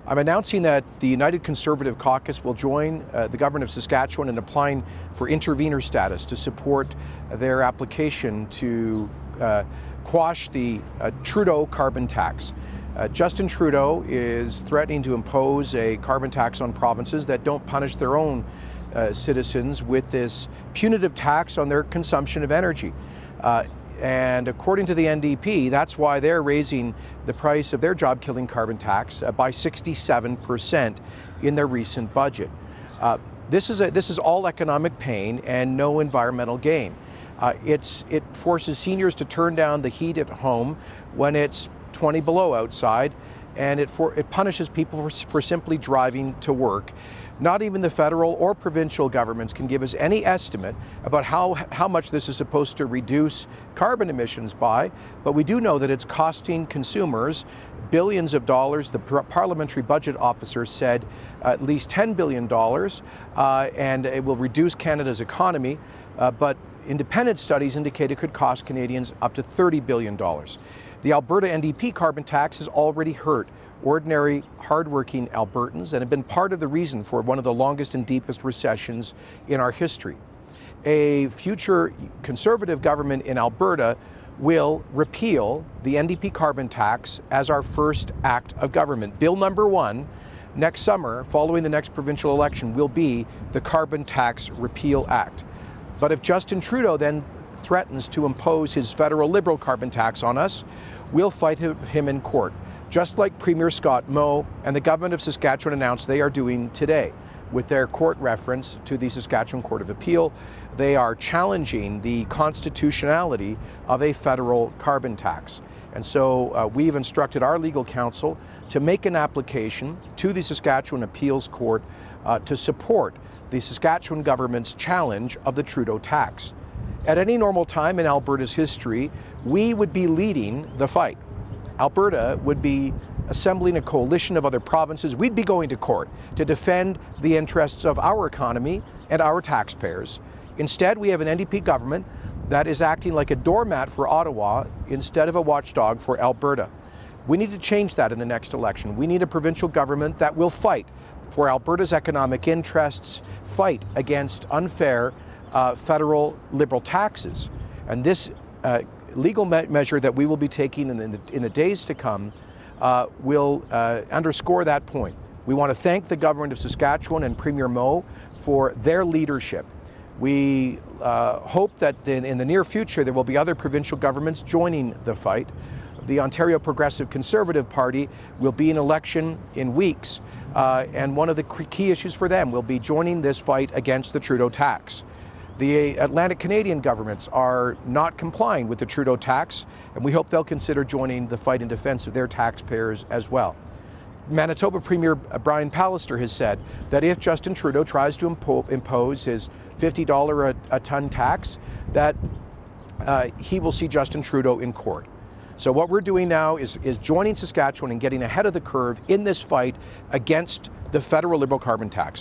I'm announcing that the United Conservative Caucus will join the government of Saskatchewan in applying for intervenor status to support their application to quash the Trudeau carbon tax. Justin Trudeau is threatening to impose a carbon tax on provinces that don't punish their own citizens with this punitive tax on their consumption of energy. And according to the NDP, that's why they're raising the price of their job-killing carbon tax by 67% in their recent budget. This is all economic pain and no environmental gain. It forces seniors to turn down the heat at home when it's 20 below outside, and it punishes people for simply driving to work. Not even the federal or provincial governments can give us any estimate about how much this is supposed to reduce carbon emissions by, but we do know that it's costing consumers billions of dollars. The parliamentary budget officer said at least $10 billion, and it will reduce Canada's economy, but independent studies indicate it could cost Canadians up to $30 billion. The Alberta NDP carbon tax has already hurt ordinary, hardworking Albertans and have been part of the reason for one of the longest and deepest recessions in our history. A future Conservative government in Alberta will repeal the NDP carbon tax as our first act of government. Bill number 1 next summer, following the next provincial election, will be the Carbon Tax Repeal Act. But if Justin Trudeau then threatens to impose his federal Liberal carbon tax on us, we'll fight him in court, just like Premier Scott Moe and the government of Saskatchewan announced they are doing today. With their court reference to the Saskatchewan Court of Appeal, they are challenging the constitutionality of a federal carbon tax. And so we've instructed our legal counsel to make an application to the Saskatchewan Appeals Court to support the Saskatchewan government's challenge of the Trudeau tax. At any normal time in Alberta's history, we would be leading the fight. Alberta would be assembling a coalition of other provinces. We'd be going to court to defend the interests of our economy and our taxpayers. Instead, we have an NDP government that is acting like a doormat for Ottawa instead of a watchdog for Alberta. We need to change that in the next election. We need a provincial government that will fight for Alberta's economic interests, fight against unfair federal Liberal taxes. And this legal measure that we will be taking in the days to come will underscore that point. We want to thank the government of Saskatchewan and Premier Moe for their leadership. We hope that in the near future there will be other provincial governments joining the fight. The Ontario Progressive Conservative Party will be in election in weeks, and one of the key issues for them will be joining this fight against the Trudeau tax. The Atlantic Canadian governments are not complying with the Trudeau tax, and we hope they'll consider joining the fight in defense of their taxpayers as well. Manitoba Premier Brian Pallister has said that if Justin Trudeau tries to impose his $50 a ton tax, that he will see Justin Trudeau in court. So what we're doing now is joining Saskatchewan and getting ahead of the curve in this fight against the federal Liberal carbon tax.